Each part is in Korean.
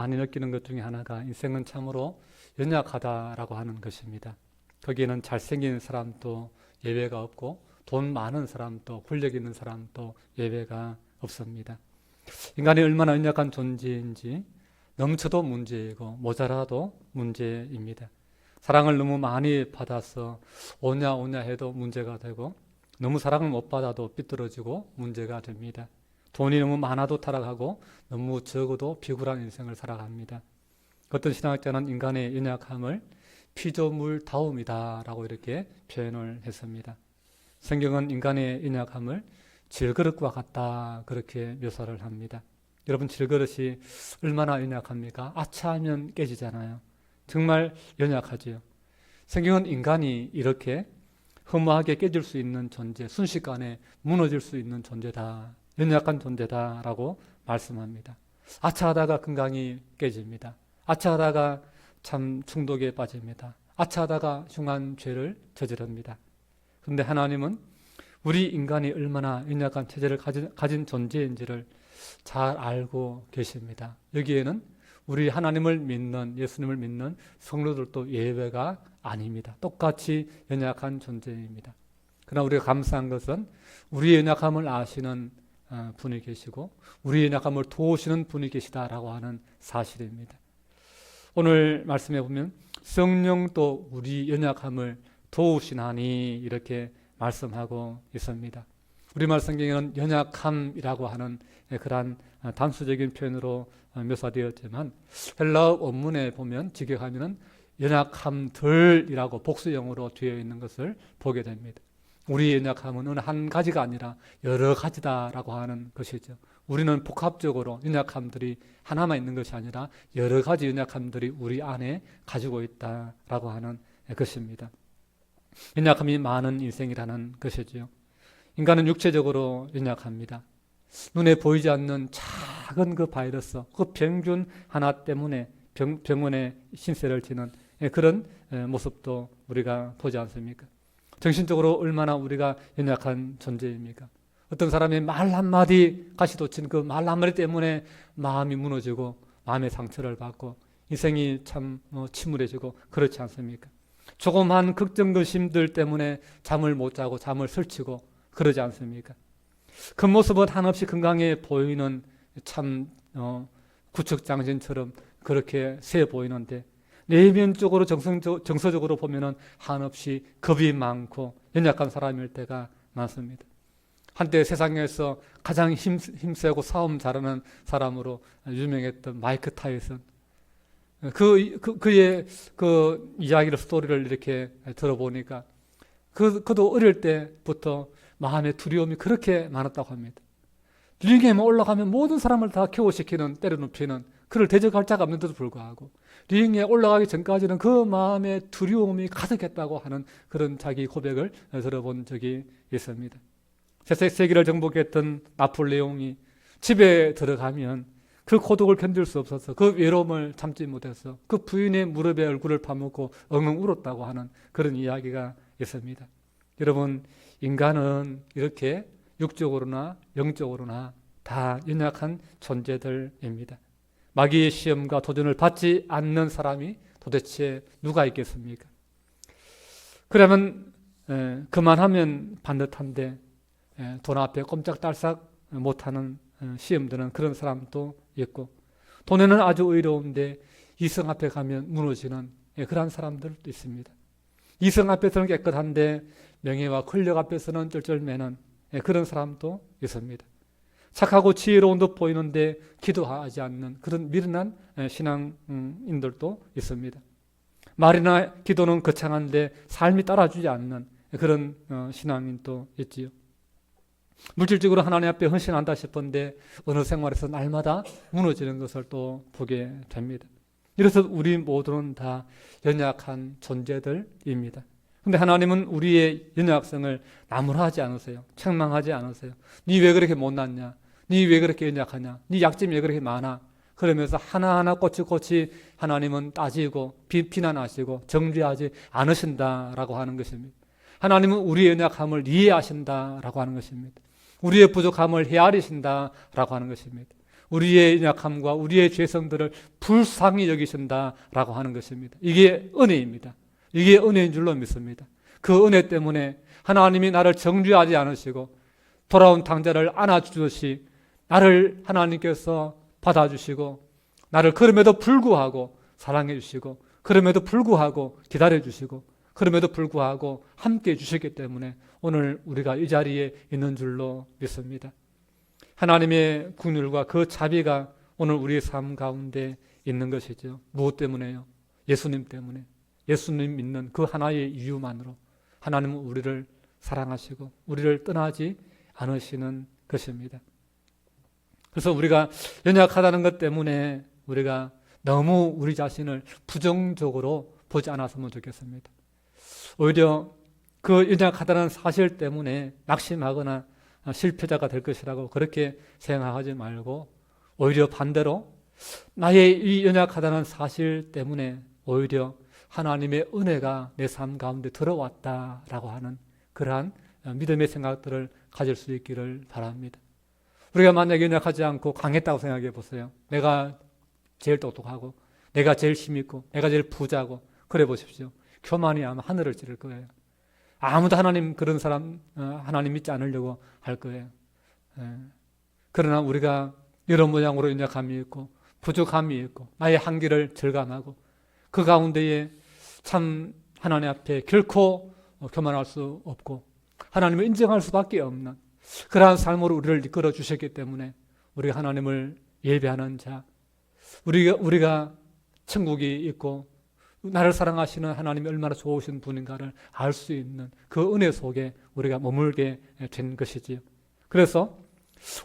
많이 느끼는 것 중에 하나가 인생은 참으로 연약하다라고 하는 것입니다. 거기에는 잘생긴 사람도 예외가 없고 돈 많은 사람도 권력 있는 사람도 예외가 없습니다. 인간이 얼마나 연약한 존재인지 넘쳐도 문제이고 모자라도 문제입니다. 사랑을 너무 많이 받아서 오냐 오냐 해도 문제가 되고 너무 사랑을 못 받아도 삐뚤어지고 문제가 됩니다. 돈이 너무 많아도 타락하고 너무 적어도 비굴한 인생을 살아갑니다. 어떤 신학자는 인간의 연약함을 피조물다움이다 라고 이렇게 표현을 했습니다. 성경은 인간의 연약함을 질그릇과 같다 그렇게 묘사를 합니다. 여러분, 질그릇이 얼마나 연약합니까? 아차하면 깨지잖아요. 정말 연약하지요. 성경은 인간이 이렇게 허무하게 깨질 수 있는 존재, 순식간에 무너질 수 있는 존재다, 연약한 존재다 라고 말씀합니다. 아차하다가 건강이 깨집니다. 아차하다가 참 중독에 빠집니다. 아차하다가 흉한 죄를 저지릅니다. 그런데 하나님은 우리 인간이 얼마나 연약한 체질을 가진 존재인지를 잘 알고 계십니다. 여기에는 우리 하나님을 믿는, 예수님을 믿는 성도들도 예외가 아닙니다. 똑같이 연약한 존재입니다. 그러나 우리가 감사한 것은 우리의 연약함을 아시는 분이 계시고 우리의 연약함을 도우시는 분이 계시다라고 하는 사실입니다. 오늘 말씀해 보면 성령도 우리 연약함을 도우시나니 이렇게 말씀하고 있습니다. 우리말 성경에는 연약함이라고 하는 그러한 단수적인 표현으로 묘사되었지만 헬라어 원문에 보면 직역하면 연약함들이라고 복수형으로 되어 있는 것을 보게 됩니다. 우리의 연약함은 어느 한 가지가 아니라 여러 가지다라고 하는 것이죠. 우리는 복합적으로 연약함들이 하나만 있는 것이 아니라 여러 가지 연약함들이 우리 안에 가지고 있다라고 하는 것입니다. 연약함이 많은 인생이라는 것이죠. 인간은 육체적으로 연약합니다. 눈에 보이지 않는 작은 그 바이러스, 그 병균 하나 때문에 병원에 신세를 지는 그런 모습도 우리가 보지 않습니까? 정신적으로 얼마나 우리가 연약한 존재입니까? 어떤 사람의 말 한마디, 가시돋친 그 말 한마디 때문에 마음이 무너지고 마음의 상처를 받고 인생이 참 침울해지고 그렇지 않습니까? 조그만 걱정거심들 때문에 잠을 못 자고 잠을 설치고 그러지 않습니까? 그 모습은 한없이 건강해 보이는 참 구척장신처럼 그렇게 세 보이는데 내면적으로 정서적으로 보면은 한없이 겁이 많고 연약한 사람일 때가 많습니다. 한때 세상에서 가장 힘세고 싸움 잘하는 사람으로 유명했던 마이크 타이슨. 그의 그 이야기를, 스토리를 이렇게 들어보니까 그도 어릴 때부터 마음의 두려움이 그렇게 많았다고 합니다. 링에 올라가면 모든 사람을 다 KO시키는, 때려눕히는, 그를 대적할 자가 없는데도 불구하고 링에 올라가기 전까지는 그 마음의 두려움이 가득했다고 하는 그런 자기 고백을 들어본 적이 있습니다. 세계를 정복했던 나폴레옹이 집에 들어가면 그 고독을 견딜 수 없어서 그 외로움을 참지 못해서 그 부인의 무릎에 얼굴을 파묻고 엉엉 울었다고 하는 그런 이야기가 있습니다. 여러분, 인간은 이렇게 육적으로나 영적으로나 다 연약한 존재들입니다. 마귀의 시험과 도전을 받지 않는 사람이 도대체 누가 있겠습니까? 그러면 그만하면 반듯한데 돈 앞에 꼼짝달싹 못하는 시험드는 그런 사람도 있고, 돈에는 아주 의로운데 이성 앞에 가면 무너지는 그런 사람들도 있습니다. 이성 앞에서는 깨끗한데 명예와 권력 앞에서는 쩔쩔매는 그런 사람도 있습니다. 착하고 지혜로운 듯 보이는데 기도하지 않는 그런 미련한 신앙인들도 있습니다. 말이나 기도는 거창한데 삶이 따라주지 않는 그런 신앙인도 있지요. 물질적으로 하나님 앞에 헌신한다 싶은데 어느 생활에서 날마다 무너지는 것을 또 보게 됩니다. 이래서 우리 모두는 다 연약한 존재들입니다. 그런데 하나님은 우리의 연약성을 나무라하지 않으세요. 책망하지 않으세요. 니 왜 그렇게 못났냐? 니 왜 그렇게 연약하냐? 니 약점이 왜 그렇게 많아? 그러면서 하나하나 꼬치꼬치 하나님은 따지고 비난하시고 정죄하지 않으신다라고 하는 것입니다. 하나님은 우리의 연약함을 이해하신다라고 하는 것입니다. 우리의 부족함을 헤아리신다라고 하는 것입니다. 우리의 연약함과 우리의 죄성들을 불쌍히 여기신다라고 하는 것입니다. 이게 은혜입니다. 이게 은혜인 줄로 믿습니다. 그 은혜 때문에 하나님이 나를 정죄하지 않으시고 돌아온 탕자를 안아주듯이 나를 하나님께서 받아주시고 나를 그럼에도 불구하고 사랑해 주시고 그럼에도 불구하고 기다려 주시고 그럼에도 불구하고 함께 해주셨기 때문에 오늘 우리가 이 자리에 있는 줄로 믿습니다. 하나님의 긍휼과 그 자비가 오늘 우리의 삶 가운데 있는 것이죠. 무엇 때문에요? 예수님 때문에. 예수님 믿는 그 하나의 이유만으로 하나님은 우리를 사랑하시고 우리를 떠나지 않으시는 것입니다. 그래서 우리가 연약하다는 것 때문에 우리가 너무 우리 자신을 부정적으로 보지 않았으면 좋겠습니다. 오히려 그 연약하다는 사실 때문에 낙심하거나 실패자가 될 것이라고 그렇게 생각하지 말고 오히려 반대로 나의 이 연약하다는 사실 때문에 오히려 하나님의 은혜가 내 삶 가운데 들어왔다라고 하는 그러한 믿음의 생각들을 가질 수 있기를 바랍니다. 우리가 만약에 연약하지 않고 강했다고 생각해 보세요. 내가 제일 똑똑하고 내가 제일 힘있고 내가 제일 부자고 그래 보십시오. 교만이 아마 하늘을 찌를 거예요. 아무도 하나님 그런 사람 하나님 믿지 않으려고 할 거예요. 그러나 우리가 이런 모양으로 연약함이 있고 부족함이 있고 나의 한계를 절감하고 그 가운데에 참 하나님 앞에 결코 교만할 수 없고 하나님을 인정할 수밖에 없는 그러한 삶으로 우리를 이끌어 주셨기 때문에 우리가 하나님을 예배하는 자, 우리가 천국이 있고 나를 사랑하시는 하나님이 얼마나 좋으신 분인가를 알 수 있는 그 은혜 속에 우리가 머물게 된 것이지요. 그래서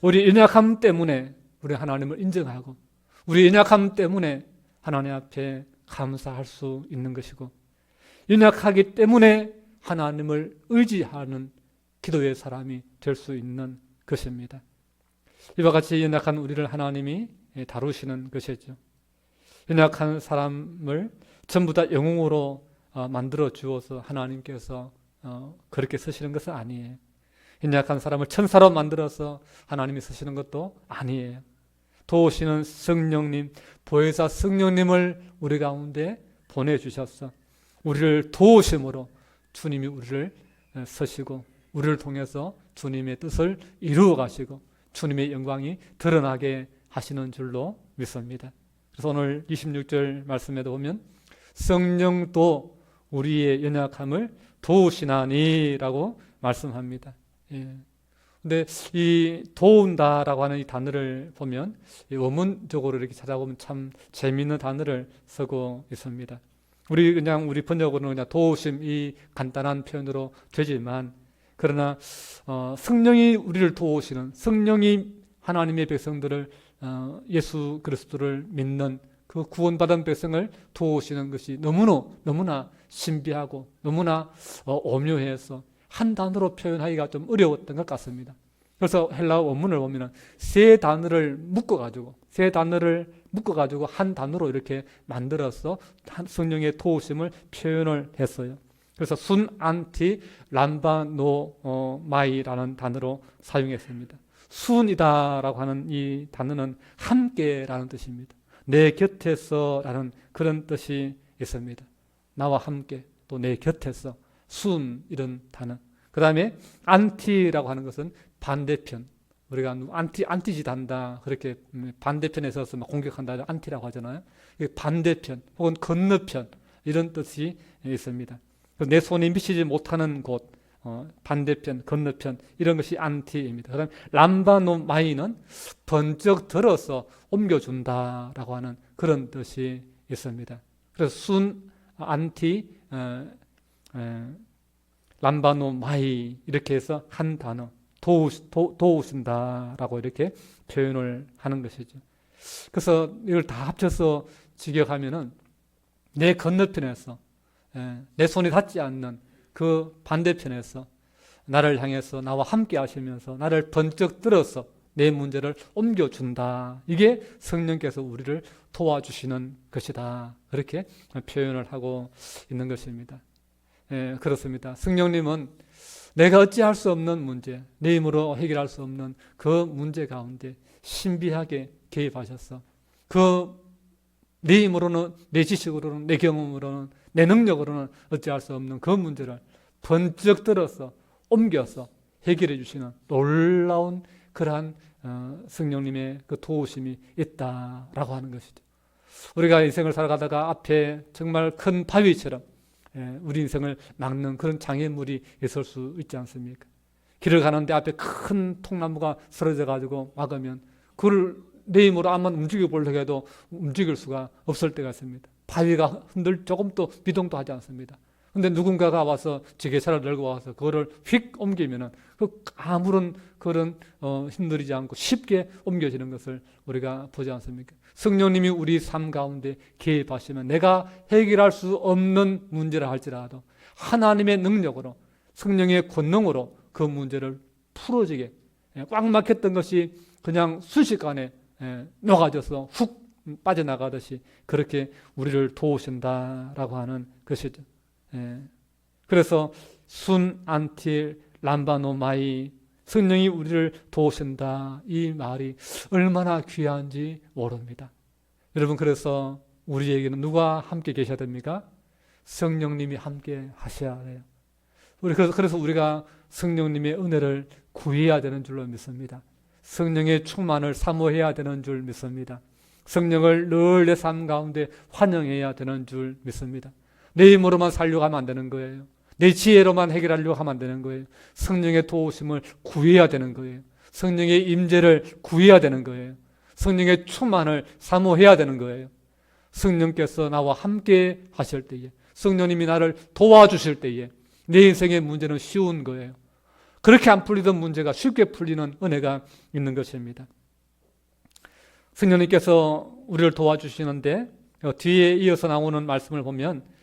우리 연약함 때문에 우리 하나님을 인정하고 우리 연약함 때문에 하나님 앞에 감사할 수 있는 것이고 연약하기 때문에 하나님을 의지하는 기도의 사람이 될 수 있는 것입니다. 이와 같이 연약한 우리를 하나님이 다루시는 것이죠. 연약한 사람을 전부 다 영웅으로 만들어 주어서 하나님께서 그렇게 쓰시는 것은 아니에요. 연약한 사람을 천사로 만들어서 하나님이 쓰시는 것도 아니에요. 도우시는 성령님, 보혜사 성령님을 우리 가운데 보내주셔서 우리를 도우심으로 주님이 우리를 쓰시고 우리를 통해서 주님의 뜻을 이루어 가시고 주님의 영광이 드러나게 하시는 줄로 믿습니다. 그래서 오늘 26절 말씀에도 보면 성령도 우리의 연약함을 도우시나니라고 말씀합니다. 근데 이 도운다라고 하는 이 단어를 보면 원문적으로 이렇게 찾아보면 참 재미있는 단어를 쓰고 있습니다. 우리 번역으로는 그냥 도우심 이 간단한 표현으로 되지만 그러나 성령이 우리를 도우시는 성령이 하나님의 백성들을 예수 그리스도를 믿는 그 구원받은 백성을 도우시는 것이 너무나 신비하고 너무나 오묘해서 한 단어로 표현하기가 좀 어려웠던 것 같습니다. 그래서 헬라어 원문을 보면 세 단어를 묶어가지고 한 단어로 이렇게 만들어서 성령의 도우심을 표현을 했어요. 그래서 순, 안티, 람바노마이라는 단어로 사용했습니다. 순이다라고 하는 이 단어는 함께라는 뜻입니다. 내 곁에서라는 그런 뜻이 있습니다. 나와 함께 또 내 곁에서 순 이런 단어. 그 다음에 안티라고 하는 것은 반대편. 우리가 안티짓 한다 그렇게 반대편에 서서 막 공격한다 안티라고 하잖아요. 반대편 혹은 건너편 이런 뜻이 있습니다. 내 손이 미치지 못하는 곳 반대편 건너편 이런 것이 안티입니다. 그 다음에 람바노마이는 번쩍 들어서 옮겨준다라고 하는 그런 뜻이 있습니다. 그래서 순 안티 람바노마이 이렇게 해서 한 단어 도우신다라고 이렇게 표현을 하는 것이죠. 그래서 이걸 다 합쳐서 직역하면은 내 건너편에서 내 손이 닿지 않는 그 반대편에서 나를 향해서 나와 함께 하시면서 나를 번쩍 들어서 내 문제를 옮겨준다. 이게 성령께서 우리를 도와주시는 것이다. 그렇게 표현을 하고 있는 것입니다. 그렇습니다. 성령님은 내가 어찌할 수 없는 문제, 내 힘으로 해결할 수 없는 그 문제 가운데 신비하게 개입하셔서 내 힘으로는, 내 지식으로는, 내 경험으로는, 내 능력으로는 어찌할 수 없는 그 문제를 번쩍 들어서 옮겨서 해결해 주시는 놀라운 그러한 성령님의 그 도우심이 있다라고 하는 것이죠. 우리가 인생을 살아가다가 앞에 정말 큰 바위처럼 우리 인생을 막는 그런 장애물이 있을 수 있지 않습니까? 길을 가는데 앞에 큰 통나무가 쓰러져 가지고 막으면 그걸 내 힘으로 한번 움직여 보려고 해도 움직일 수가 없을 때가 있습니다. 바위가 조금 또 미동도 하지 않습니다. 근데 누군가가 와서 지게차를 들고 와서 그거를 휙 옮기면은 아무런 그런 힘들이지 않고 쉽게 옮겨지는 것을 우리가 보지 않습니까? 성령님이 우리 삶 가운데 개입하시면 내가 해결할 수 없는 문제라 할지라도 하나님의 능력으로, 성령의 권능으로 그 문제를 풀어지게, 꽉 막혔던 것이 그냥 순식간에 녹아져서 훅 빠져나가듯이 그렇게 우리를 도우신다라고 하는 것이죠. 그래서 순 안틸 람바노마이, 성령이 우리를 도우신다, 이 말이 얼마나 귀한지 모릅니다. 여러분, 그래서 우리에게는 누가 함께 계셔야 됩니까? 성령님이 함께 하셔야 해요. 그래서 우리가 성령님의 은혜를 구해야 되는 줄로 믿습니다. 성령의 충만을 사모해야 되는 줄 믿습니다. 성령을 늘 내 삶 가운데 환영해야 되는 줄 믿습니다. 내 힘으로만 살려고 하면 안 되는 거예요. 내 지혜로만 해결하려고 하면 안 되는 거예요. 성령의 도우심을 구해야 되는 거예요. 성령의 임재를 구해야 되는 거예요. 성령의 충만을 사모해야 되는 거예요. 성령께서 나와 함께 하실 때에, 성령님이 나를 도와주실 때에 내 인생의 문제는 쉬운 거예요. 그렇게 안 풀리던 문제가 쉽게 풀리는 은혜가 있는 것입니다. 성령님께서 우리를 도와주시는데 뒤에 이어서 나오는 말씀을 보면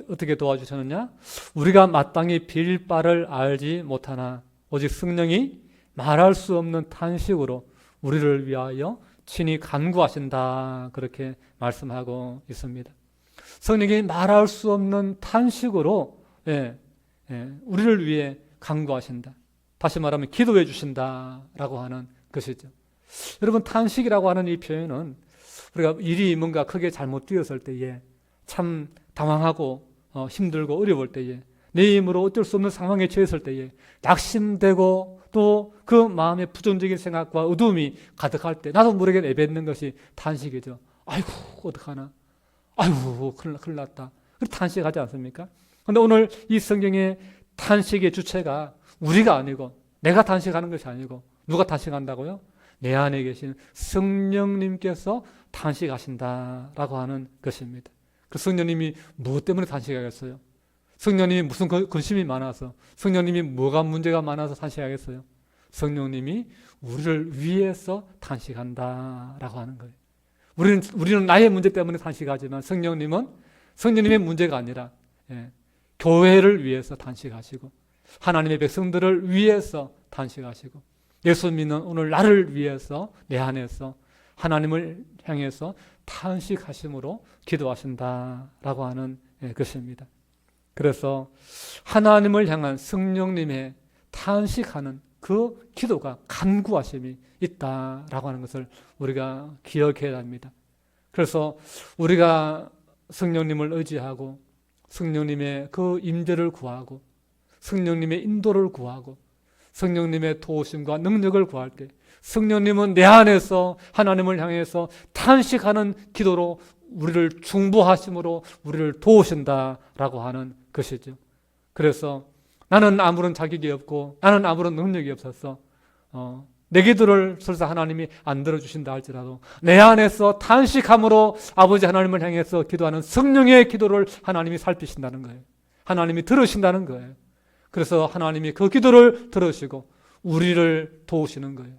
어떻게 도와주셨느냐? 우리가 마땅히 빌 바를 알지 못하나 오직 성령이 말할 수 없는 탄식으로 우리를 위하여 친히 간구하신다, 그렇게 말씀하고 있습니다. 성령이 말할 수 없는 탄식으로 우리를 위해 간구하신다. 다시 말하면 기도해 주신다라고 하는 것이죠. 여러분, 탄식이라고 하는 이 표현은 우리가 일이 뭔가 크게 잘못되었을 때에 참 당황하고 힘들고 어려울 때에, 내 힘으로 어쩔 수 없는 상황에 처했을 때에 낙심되고 또 그 마음에 부정적인 생각과 어두움이 가득할 때 나도 모르게 내뱉는 것이 탄식이죠. 아이고 어떡하나, 아이고 큰일 났다, 그렇게 탄식하지 않습니까? 그런데 오늘 이 성경의 탄식의 주체가 우리가 아니고, 내가 탄식하는 것이 아니고 누가 탄식한다고요? 내 안에 계신 성령님께서 탄식하신다라고 하는 것입니다. 그 성령님이 무엇 때문에 탄식하겠어요? 성령님이 무슨 근심이 많아서, 성령님이 뭐가 문제가 많아서 탄식하겠어요? 성령님이 우리를 위해서 탄식한다라고 하는 거예요. 우리는 나의 문제 때문에 탄식하지만 성령님의 문제가 아니라 교회를 위해서 탄식하시고 하나님의 백성들을 위해서 탄식하시고 예수 믿는 오늘 나를 위해서 내 안에서 하나님을 향해서 탄식하심으로 기도하신다라고 하는 것입니다. 그래서 하나님을 향한 성령님의 탄식하는 그 기도가 간구하심이 있다라고 하는 것을 우리가 기억해야 합니다. 그래서 우리가 성령님을 의지하고 성령님의 그 임재를 구하고 성령님의 인도를 구하고 성령님의 도우심과 능력을 구할 때 성령님은 내 안에서 하나님을 향해서 탄식하는 기도로 우리를 중보하심으로 우리를 도우신다라고 하는 것이죠. 그래서 나는 아무런 자격이 없고 나는 아무런 능력이 없어서 내 기도를 설사 하나님이 안 들어주신다 할지라도 내 안에서 탄식함으로 아버지 하나님을 향해서 기도하는 성령의 기도를 하나님이 살피신다는 거예요. 하나님이 들으신다는 거예요. 그래서 하나님이 그 기도를 들으시고 우리를 도우시는 거예요.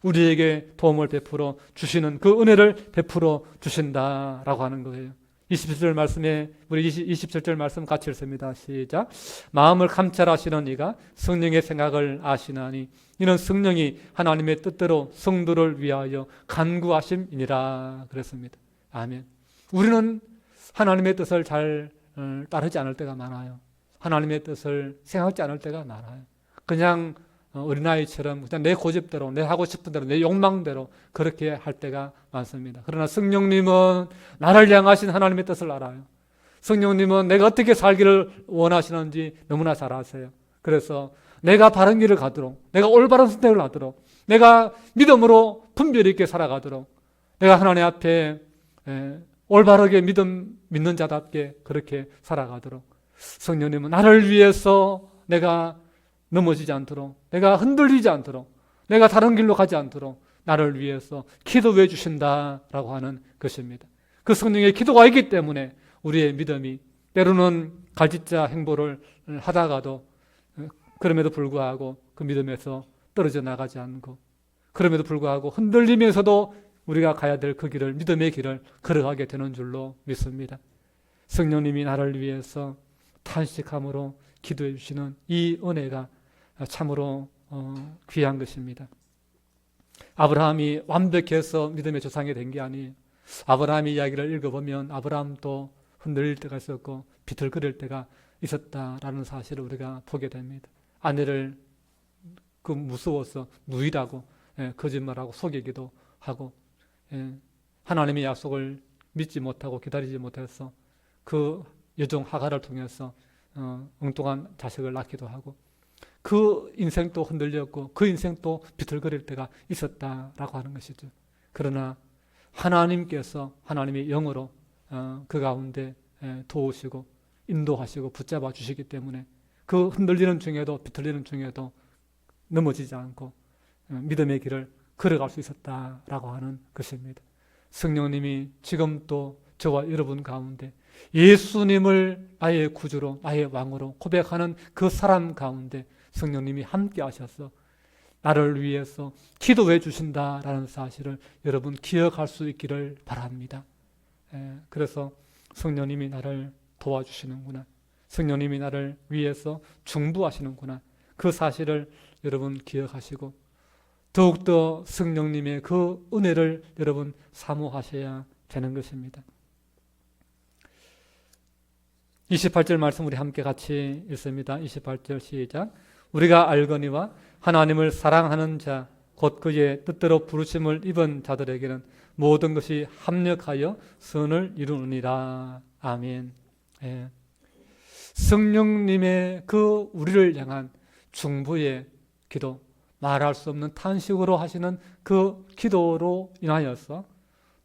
우리에게 도움을 베풀어 주시는 그 은혜를 베풀어 주신다라고 하는 거예요. 27절 말씀에 우리 27절 말씀 같이 읽습니다. 시작. 마음을 감찰하시는 이가 성령의 생각을 아시나니 이는 성령이 하나님의 뜻대로 성도를 위하여 간구하심이니라 그랬습니다. 아멘. 우리는 하나님의 뜻을 잘 따르지 않을 때가 많아요. 하나님의 뜻을 생각지 않을 때가 많아요. 그냥 어린아이처럼 그냥 내 고집대로, 내 하고 싶은 대로, 내 욕망대로 그렇게 할 때가 많습니다. 그러나 성령님은 나를 향하신 하나님의 뜻을 알아요. 성령님은 내가 어떻게 살기를 원하시는지 너무나 잘 아세요. 그래서 내가 바른 길을 가도록, 내가 올바른 선택을 하도록, 내가 믿음으로 분별 있게 살아가도록, 내가 하나님 앞에 올바르게 믿는 자답게 그렇게 살아가도록, 성령님은 나를 위해서 내가 넘어지지 않도록, 내가 흔들리지 않도록, 내가 다른 길로 가지 않도록 나를 위해서 기도해 주신다라고 하는 것입니다. 그 성령의 기도가 있기 때문에 우리의 믿음이 때로는 갈짓자 행보를 하다가도 그럼에도 불구하고 그 믿음에서 떨어져 나가지 않고, 그럼에도 불구하고 흔들리면서도 우리가 가야 될 그 길을, 믿음의 길을 걸어가게 되는 줄로 믿습니다. 성령님이 나를 위해서 탄식함으로 기도해 주시는 이 은혜가 참으로 귀한 것입니다. 아브라함이 완벽해서 믿음의 조상이 된 게 아니에요. 아브라함의 이야기를 읽어보면 아브라함도 흔들릴 때가 있었고 비틀거릴 때가 있었다라는 사실을 우리가 보게 됩니다. 아내를 무서워서 누이라고 거짓말하고 속이기도 하고, 하나님의 약속을 믿지 못하고 기다리지 못해서 그 여종 하갈을 통해서 엉뚱한 자식을 낳기도 하고, 그 인생도 흔들렸고 그 인생도 비틀거릴 때가 있었다라고 하는 것이죠. 그러나 하나님께서 하나님의 영으로 그 가운데 도우시고 인도하시고 붙잡아 주시기 때문에 그 흔들리는 중에도 비틀리는 중에도 넘어지지 않고 믿음의 길을 걸어갈 수 있었다라고 하는 것입니다. 성령님이 지금 또 저와 여러분 가운데 예수님을 나의 구주로, 나의 왕으로 고백하는 그 사람 가운데 성령님이 함께 하셔서 나를 위해서 기도해 주신다라는 사실을 여러분 기억할 수 있기를 바랍니다. 그래서 성령님이 나를 도와주시는구나, 성령님이 나를 위해서 중보하시는구나, 그 사실을 여러분 기억하시고 더욱더 성령님의 그 은혜를 여러분 사모하셔야 되는 것입니다. 28절 말씀 우리 함께 같이 읽습니다. 28절 시작. 우리가 알거니와 하나님을 사랑하는 자 곧 그의 뜻대로 부르심을 입은 자들에게는 모든 것이 합력하여 선을 이루느니라. 아멘. 성령님의 그 우리를 향한 중보의 기도, 말할 수 없는 탄식으로 하시는 그 기도로 인하여서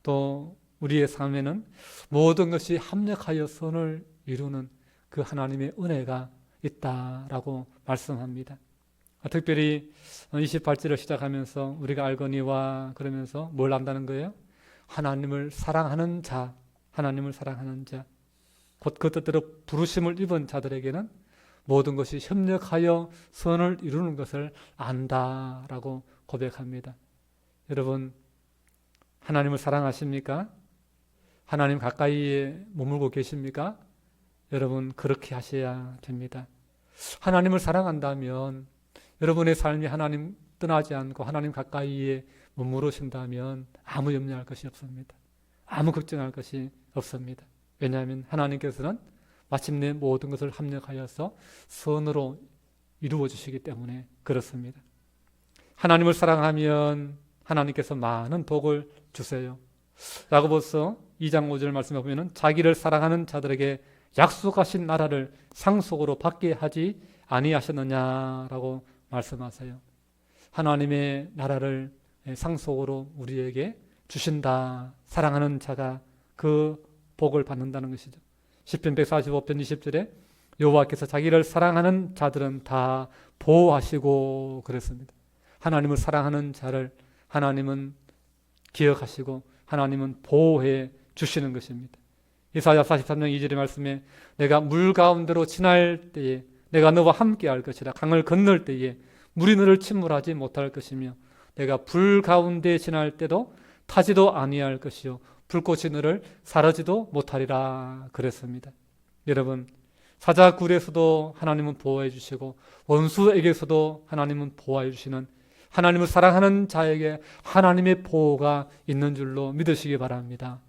또 우리의 삶에는 모든 것이 합력하여 선을 이루는 그 하나님의 은혜가 있다라고 말씀합니다. 특별히 28절을 시작하면서 우리가 알거니와 그러면서 뭘 안다는 거예요? 하나님을 사랑하는 자, 하나님을 사랑하는 자, 곧 그 뜻대로 부르심을 입은 자들에게는 모든 것이 협력하여 선을 이루는 것을 안다라고 고백합니다. 여러분, 하나님을 사랑하십니까? 하나님 가까이에 머물고 계십니까? 여러분, 그렇게 하셔야 됩니다. 하나님을 사랑한다면, 여러분의 삶이 하나님 떠나지 않고 하나님 가까이에 머무르신다면 아무 염려할 것이 없습니다. 아무 걱정할 것이 없습니다. 왜냐하면 하나님께서는 마침내 모든 것을 합력하여서 선으로 이루어 주시기 때문에 그렇습니다. 하나님을 사랑하면 하나님께서 많은 복을 주세요. 야고보서 2장 5절 말씀에 보면 자기를 사랑하는 자들에게 약속하신 나라를 상속으로 받게 하지 아니하셨느냐라고 말씀하세요. 하나님의 나라를 상속으로 우리에게 주신다. 사랑하는 자가 그 복을 받는다는 것이죠. 시편 145편 20절에 여호와께서 자기를 사랑하는 자들은 다 보호하시고 그랬습니다. 하나님을 사랑하는 자를 하나님은 기억하시고 하나님은 보호해 주시는 것입니다. 이사야 43장 2절의 말씀에 내가 물 가운데로 지날 때에 내가 너와 함께 할 것이라. 강을 건널 때에 물이 너를 침몰하지 못할 것이며 내가 불 가운데 지날 때도 타지도 아니할 것이요 불꽃이 너를 사르지도 못하리라 그랬습니다. 여러분, 사자굴에서도 하나님은 보호해 주시고 원수에게서도 하나님은 보호해 주시는 하나님을 사랑하는 자에게 하나님의 보호가 있는 줄로 믿으시기 바랍니다.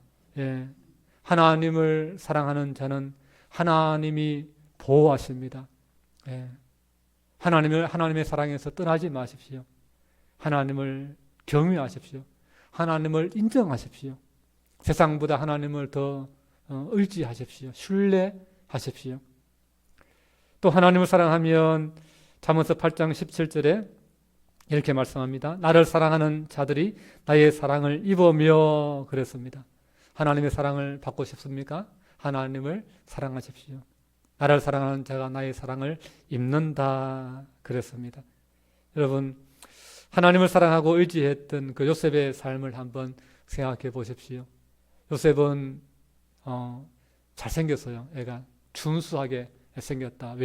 하나님을 사랑하는 자는 하나님이 보호하십니다. 하나님의 사랑에서 떠나지 마십시오. 하나님을 경외하십시오. 하나님을 인정하십시오. 세상보다 하나님을 더 의지하십시오. 신뢰하십시오. 또 하나님을 사랑하면 잠언서 8장 17절에 이렇게 말씀합니다. 나를 사랑하는 자들이 나의 사랑을 입으며 그랬습니다. 하나님의 사랑을 받고 싶습니까? 하나님을 사랑하십시오. 나를 사랑하는 자가 나의 사랑을 입는다 그랬습니다. 여러분, 하나님을 사랑하고 의지했던 그 요셉의 삶을 한번 생각해 보십시오. 요셉은 잘생겼어요. 애가 준수하게 생겼다.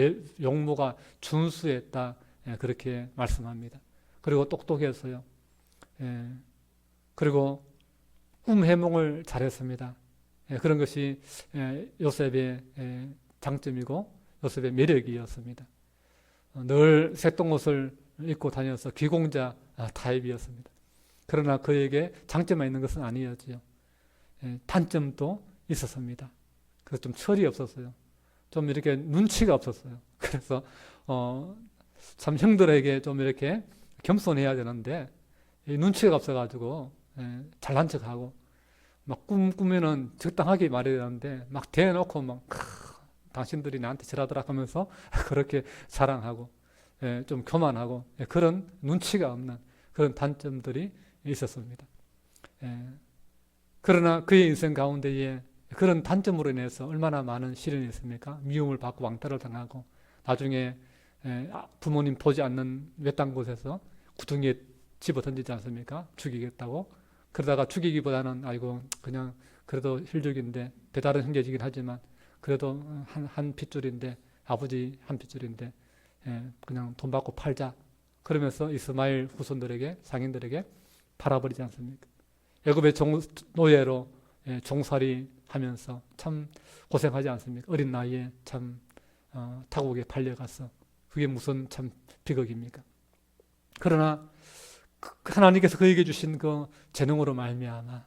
용모가 준수했다. 그렇게 말씀합니다. 그리고 똑똑했어요. 그리고 꿈 해몽을 잘했습니다. 그런 것이 요셉의 장점이고 요셉의 매력이었습니다. 늘 색동옷을 입고 다녀서 귀공자 타입이었습니다. 그러나 그에게 장점만 있는 것은 아니었지요. 단점도 있었습니다. 그래서 좀 철이 없었어요. 좀 이렇게 눈치가 없었어요. 그래서 참 형들에게 좀 이렇게 겸손해야 되는데 눈치가 없어가지고 잘난 척하고 막 꾸면은 적당하게 말해야 되는데 막 대놓고 막 당신들이 나한테 절하더라 하면서 그렇게 자랑하고 좀 교만하고 그런 눈치가 없는 그런 단점들이 있었습니다. 그러나 그의 인생 가운데에 그런 단점으로 인해서 얼마나 많은 시련이 있습니까? 미움을 받고 왕따를 당하고 나중에 부모님 보지 않는 외딴 곳에서 구덩이에 집어 던지지 않습니까? 죽이겠다고. 그러다가 죽이기보다는 아이고 그냥 그래도 힐족인데 배다른 형제이긴 하지만 그래도 한 핏줄인데 아버지 한 핏줄인데 그냥 돈 받고 팔자. 그러면서 이스마엘 후손들에게 상인들에게 팔아버리지 않습니까? 애굽의 노예로 종살이 하면서 참 고생하지 않습니까? 어린 나이에 참 타국에 팔려가서 그게 무슨 참 비극입니까? 그러나 하나님께서 그에게 주신 그 재능으로 말미암아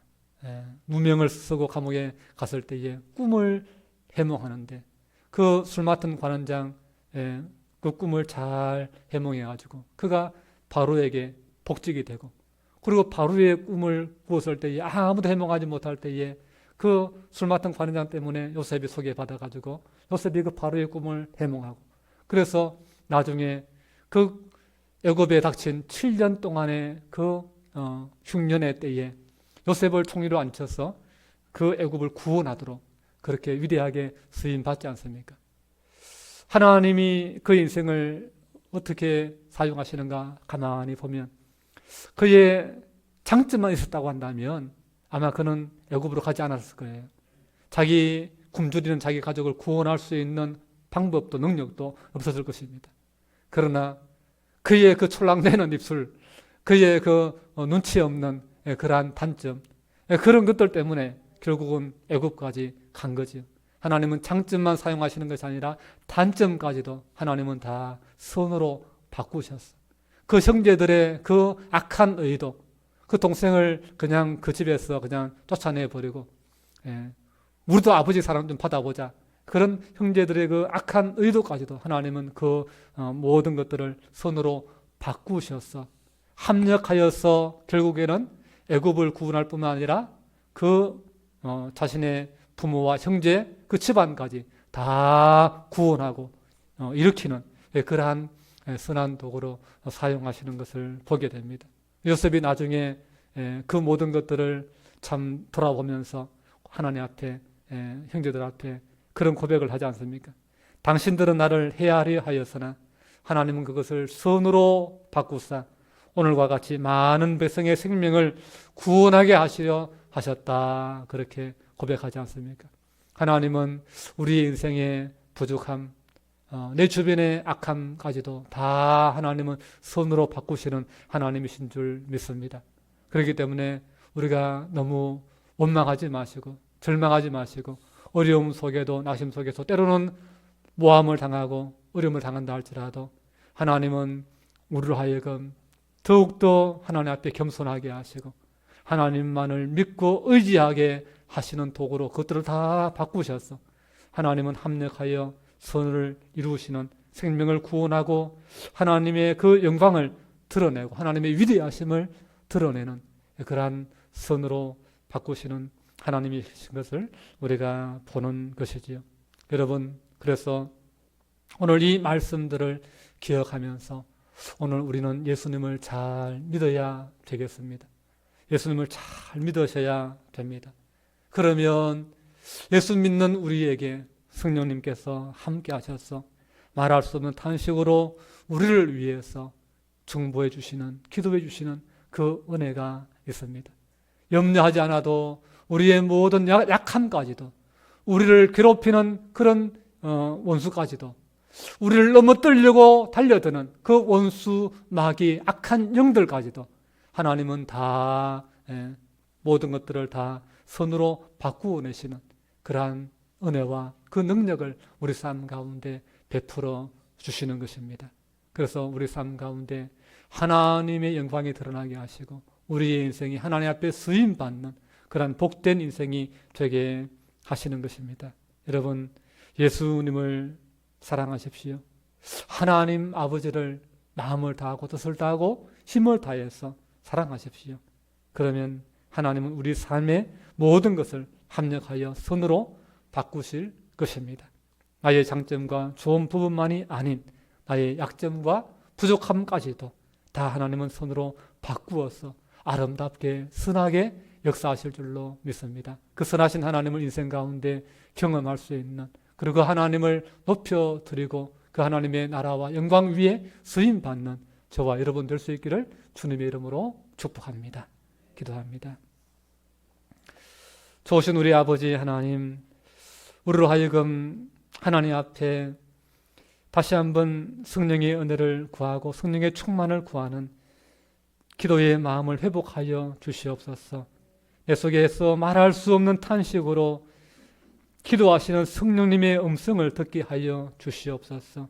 누명을 쓰고 감옥에 갔을 때에 꿈을 해몽하는데 그 술 맡은 관원장 그 꿈을 잘 해몽해가지고 그가 바로에게 복직이 되고 그리고 바로의 꿈을 꾸었을 때에 아무도 해몽하지 못할 때에 그 술 맡은 관원장 때문에 요셉이 소개받아가지고 요셉이 그 바로의 꿈을 해몽하고 그래서 나중에 그 애굽에 닥친 7년 동안의 그 흉년의 때에 요셉을 총리로 앉혀서 그 애굽을 구원하도록 그렇게 위대하게 쓰임 받지 않습니까? 하나님이 그의 인생을 어떻게 사용하시는가 가만히 보면 그의 장점만 있었다고 한다면 아마 그는 애굽으로 가지 않았을 거예요. 자기 굶주리는 자기 가족을 구원할 수 있는 방법도 능력도 없었을 것입니다. 그러나 그의 그 촐랑대는 입술, 그의 그 눈치 없는 그러한 단점, 그런 것들 때문에 결국은 애굽까지 간 거지요. 하나님은 장점만 사용하시는 것이 아니라 단점까지도 하나님은 다 선으로 바꾸셨어. 그 형제들의 그 악한 의도, 그 동생을 그냥 그 집에서 그냥 쫓아내버리고, 우리도 아버지 사랑 좀 받아보자. 그런 형제들의 그 악한 의도까지도 하나님은 그 모든 것들을 선으로 바꾸셔서 합력하여서 결국에는 애굽을 구원할 뿐만 아니라 그 자신의 부모와 형제 그 집안까지 다 구원하고 일으키는 그러한 선한 도구로 사용하시는 것을 보게 됩니다. 요셉이 나중에 그 모든 것들을 참 돌아보면서 하나님 앞에 형제들 앞에 그런 고백을 하지 않습니까? 당신들은 나를 헤아려 하였으나 하나님은 그것을 선으로 바꾸사 오늘과 같이 많은 백성의 생명을 구원하게 하시려 하셨다. 그렇게 고백하지 않습니까? 하나님은 우리 인생의 부족함, 내 주변의 악함까지도 다 하나님은 선으로 바꾸시는 하나님이신 줄 믿습니다. 그렇기 때문에 우리가 너무 원망하지 마시고 절망하지 마시고 어려움 속에도 낙심 속에서 때로는 모함을 당하고 어려움을 당한다 할지라도 하나님은 우리로 하여금 더욱더 하나님 앞에 겸손하게 하시고 하나님만을 믿고 의지하게 하시는 도구로 그것들을 다 바꾸셔서 하나님은 합력하여 선을 이루시는 생명을 구원하고 하나님의 그 영광을 드러내고 하나님의 위대하심을 드러내는 그러한 선으로 바꾸시는 하나님이신 것을 우리가 보는 것이지요. 여러분, 그래서 오늘 이 말씀들을 기억하면서 오늘 우리는 예수님을 잘 믿어야 되겠습니다. 예수님을 잘 믿으셔야 됩니다. 그러면 예수 믿는 우리에게 성령님께서 함께 하셔서 말할 수 없는 탄식으로 우리를 위해서 중보해 주시는, 기도해 주시는 그 은혜가 있습니다. 염려하지 않아도 우리의 모든 약함까지도, 우리를 괴롭히는 그런 원수까지도, 우리를 넘어뜨리려고 달려드는 그 원수, 마귀, 악한 영들까지도 하나님은 다 모든 것들을 다 선으로 바꾸어 내시는 그러한 은혜와 그 능력을 우리 삶 가운데 베풀어 주시는 것입니다. 그래서 우리 삶 가운데 하나님의 영광이 드러나게 하시고 우리의 인생이 하나님 앞에 쓰임받는 그런 복된 인생이 되게 하시는 것입니다. 여러분, 예수님을 사랑하십시오. 하나님 아버지를 마음을 다하고 뜻을 다하고 힘을 다해서 사랑하십시오. 그러면 하나님은 우리 삶의 모든 것을 합력하여 선으로 바꾸실 것입니다. 나의 장점과 좋은 부분만이 아닌 나의 약점과 부족함까지도 다 하나님은 선으로 바꾸어서 아름답게 선하게 역사하실 줄로 믿습니다. 그 선하신 하나님을 인생 가운데 경험할 수 있는, 그리고 하나님을 높여드리고 그 하나님의 나라와 영광 위에 쓰임받는 저와 여러분 될 수 있기를 주님의 이름으로 축복합니다. 기도합니다. 좋으신 우리 아버지 하나님, 우리로 하여금 하나님 앞에 다시 한번 성령의 은혜를 구하고 성령의 충만을 구하는 기도의 마음을 회복하여 주시옵소서. 내 속에서 말할 수 없는 탄식으로 기도하시는 성령님의 음성을 듣게 하여 주시옵소서.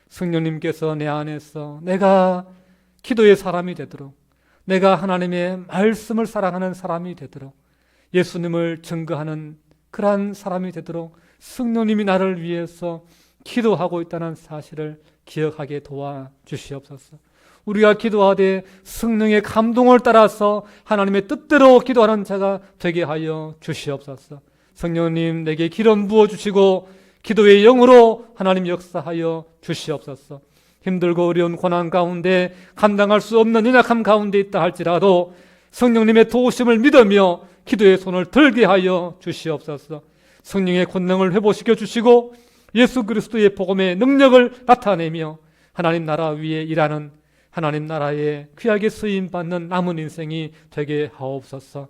성령님께서 내 안에서 내가 기도의 사람이 되도록, 내가 하나님의 말씀을 사랑하는 사람이 되도록, 예수님을 증거하는 그러한 사람이 되도록 성령님이 나를 위해서 기도하고 있다는 사실을 기억하게 도와주시옵소서. 우리가 기도하되 성령의 감동을 따라서 하나님의 뜻대로 기도하는 자가 되게 하여 주시옵소서. 성령님, 내게 기름 부어주시고 기도의 영으로 하나님 역사하여 주시옵소서. 힘들고 어려운 고난 가운데 감당할 수 없는 연약함 가운데 있다 할지라도 성령님의 도우심을 믿으며 기도의 손을 들게 하여 주시옵소서. 성령의 권능을 회복시켜 주시고 예수 그리스도의 복음의 능력을 나타내며 하나님 나라 위에 일하는, 하나님 나라에 귀하게 쓰임받는 남은 인생이 되게 하옵소서.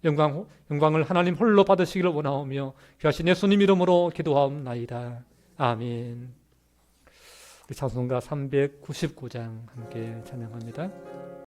영광을 하나님 홀로 받으시기를 원하오며 귀하신 예수님 이름으로 기도하옵나이다. 아멘. 우리 찬송가 399장 함께 찬양합니다.